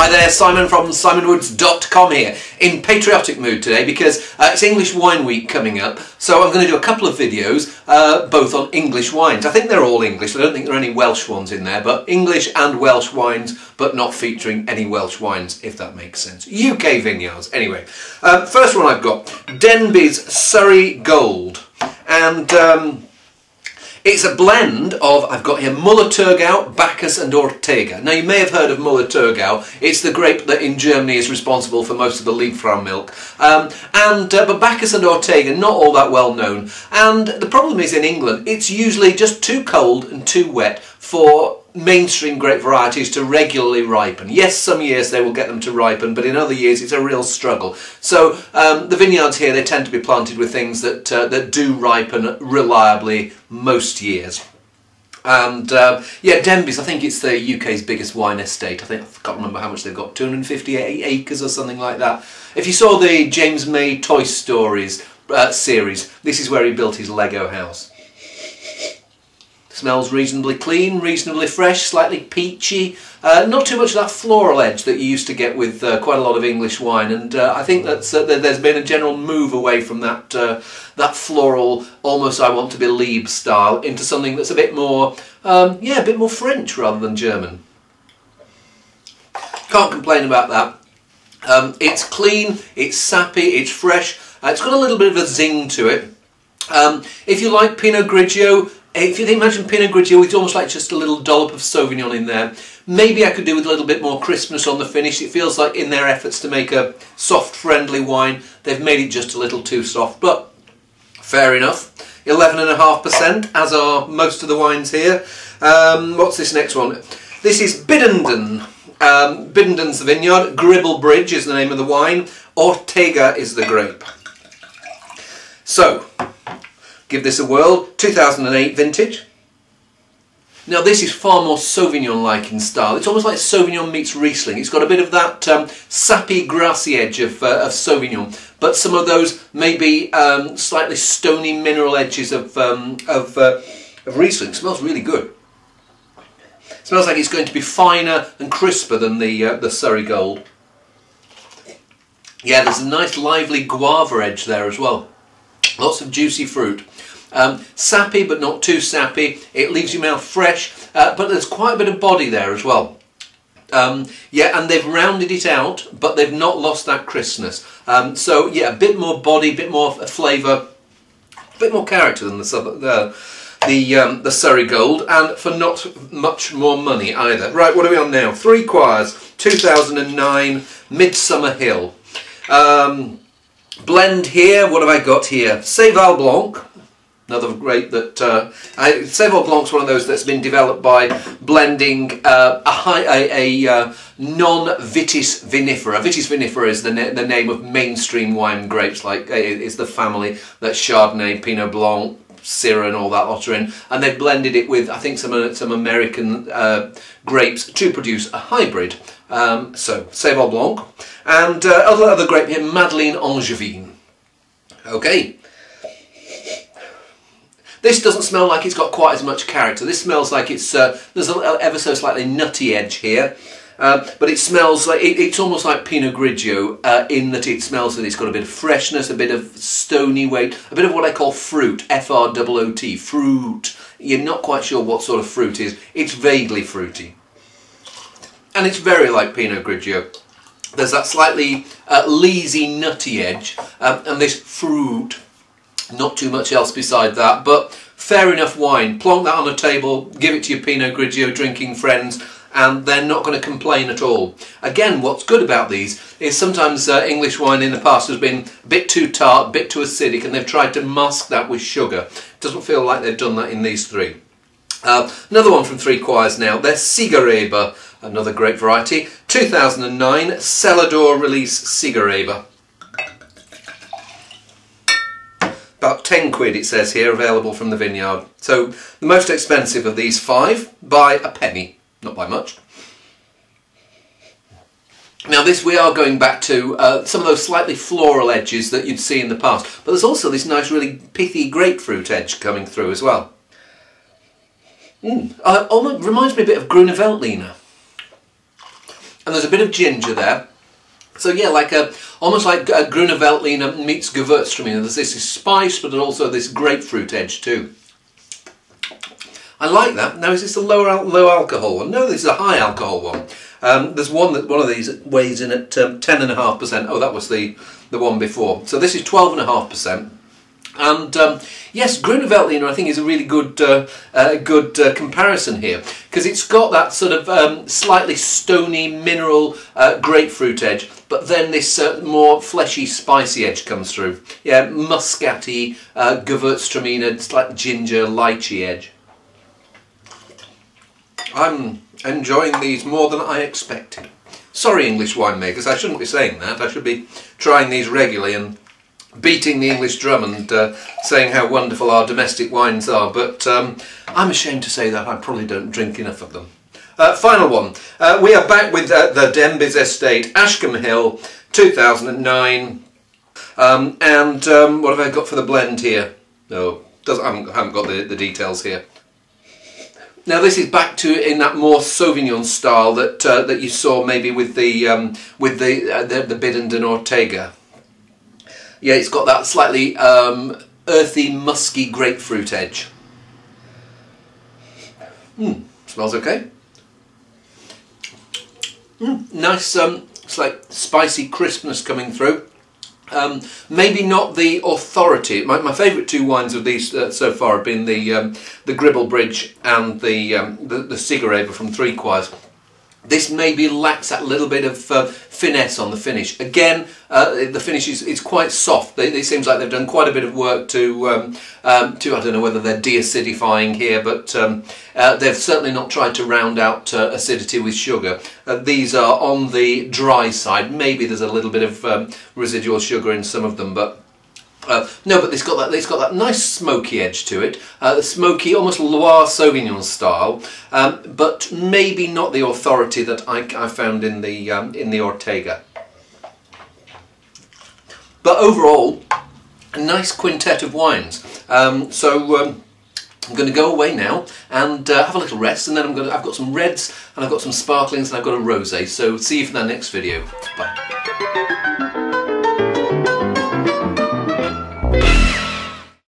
Hi there, Simon from simonwoods.com here, in patriotic mood today because it's English Wine Week coming up, so I'm going to do a couple of videos both on English wines. I think they're all English, I don't think there are any Welsh ones in there, but English and Welsh wines, but not featuring any Welsh wines, if that makes sense. UK vineyards, anyway. First one I've got, Denbigh's Surrey Gold, and it's a blend of, I've got here, Müller-Thurgau, Bacchus and Ortega. Now you may have heard of Müller-Thurgau. It's the grape that in Germany is responsible for most of the Liebfrau milk. But Bacchus and Ortega, not all that well known. And the problem is in England, it's usually just too cold and too wet for mainstream grape varieties to regularly ripen. Yes, some years they will get them to ripen, but in other years it's a real struggle. So the vineyards here, they tend to be planted with things that do ripen reliably most years. And yeah, Denbigh's, I think it's the UK's biggest wine estate. I can't remember how much they've got, 258 acres or something like that. If you saw the James May Toy Stories series, this is where he built his Lego house. Smells reasonably clean, reasonably fresh, slightly peachy. Not too much of that floral edge that you used to get with quite a lot of English wine, and I think that's, there's been a general move away from that that floral, almost I want to believe style, into something that's a bit more, yeah, a bit more French rather than German. Can't complain about that. It's clean, it's sappy, it's fresh. It's got a little bit of a zing to it. If you like Pinot Grigio, if you imagine Pinot Grigio, it's almost like just a little dollop of Sauvignon in there. Maybe I could do with a little bit more crispness on the finish. It feels like in their efforts to make a soft, friendly wine, they've made it just a little too soft, but fair enough. 11.5%, as are most of the wines here. What's this next one? This is Biddenden. Biddenden's the vineyard. Gribble Bridge is the name of the wine. Ortega is the grape. So, give this a whirl. 2008 vintage. Now this is far more Sauvignon-like in style. It's almost like Sauvignon meets Riesling. It's got a bit of that sappy, grassy edge of Sauvignon, but some of those maybe slightly stony mineral edges of Riesling. It smells really good. It smells like it's going to be finer and crisper than the Surrey Gold. Yeah, there's a nice lively guava edge there as well. Lots of juicy fruit. Sappy but not too sappy. It leaves your mouth fresh, but there's quite a bit of body there as well. Yeah, and they've rounded it out, but they've not lost that crispness. So yeah, a bit more body, a bit more flavour, a bit more character than the Surrey Gold, and for not much more money either. Right, what are we on now? Three Quires, 2009, Midsummer Hill. Blend here, what have I got here? Céval Blanc, another grape that... Céval Blanc's one of those that's been developed by blending a non-Vitis vinifera. Vitis vinifera is the name of mainstream wine grapes, like it's the family that Chardonnay, Pinot Blanc, Syrah and all that lot are in, and they've blended it with, I think, some American grapes to produce a hybrid. So, Céval Blanc, and other grape here, Madeleine Angevine. Okay. This doesn't smell like it's got quite as much character. This smells like it's, there's an ever so slightly nutty edge here. But it smells like, it's almost like Pinot Grigio in that it smells that it's got a bit of freshness, a bit of stony weight, a bit of what I call fruit, F-R-O-O-T, fruit. You're not quite sure what sort of fruit it is. It's vaguely fruity. And it's very like Pinot Grigio. There's that slightly leesy, nutty edge, and this fruit. Not too much else beside that, but fair enough wine. Plonk that on a table, give it to your Pinot Grigio drinking friends, and they're not going to complain at all. Again, what's good about these is sometimes English wine in the past has been a bit too tart, a bit too acidic, and they've tried to mask that with sugar. Doesn't feel like they've done that in these three. Another one from Three Quires now. They're Cigareba, another grape variety. 2009 Celador release Cigareba. About 10 quid it says here, available from the vineyard. So the most expensive of these five by a penny, not by much. Now this, we are going back to some of those slightly floral edges that you'd see in the past, but there's also this nice really pithy grapefruit edge coming through as well. Almost reminds me a bit of Grüne Veltliner. and there's a bit of ginger there. So yeah, like almost like Grüne Veltliner meets Gewürztraminer. There's this spice, but also this grapefruit edge too. I like that. Now, is this a low alcohol one? No, this is a high alcohol one. There's one of these weighs in at 10.5%. Oh, that was the one before. So this is 12.5%. And yes, Grüne Veltliner I think is a really good comparison here, because it's got that sort of slightly stony mineral grapefruit edge, but then this more fleshy spicy edge comes through. Yeah, muscatty Gewürztraminer, slight ginger lychee edge. I'm enjoying these more than I expected. Sorry, English winemakers, I shouldn't be saying that. I should be trying these regularly and beating the English drum and saying how wonderful our domestic wines are, but I'm ashamed to say that I probably don't drink enough of them. Final one. We are back with the Denbys Estate, Ashcombe Hill, 2009. And what have I got for the blend here? No, I haven't got the details here. Now this is back to in that more Sauvignon style that you saw maybe with the Biddenden Ortega. Yeah, it's got that slightly earthy, musky grapefruit edge. Smells okay. Nice, it's like spicy crispness coming through. Maybe not the authority. My favourite two wines of these so far have been the Gribblebridge and the Cigareva from Three Quires. This maybe lacks that little bit of finesse on the finish. Again, the finish is quite soft. It seems like they've done quite a bit of work to I don't know whether they're de-acidifying here, but they've certainly not tried to round out acidity with sugar. These are on the dry side. Maybe there's a little bit of residual sugar in some of them, but no, but it's got that nice smoky edge to it, the smoky, almost Loire Sauvignon style, but maybe not the authority that I found in the Ortega. But overall, a nice quintet of wines. So I'm going to go away now and have a little rest, and then I've got some reds and I've got some sparklings and I've got a rosé. So see you for the next video. Bye.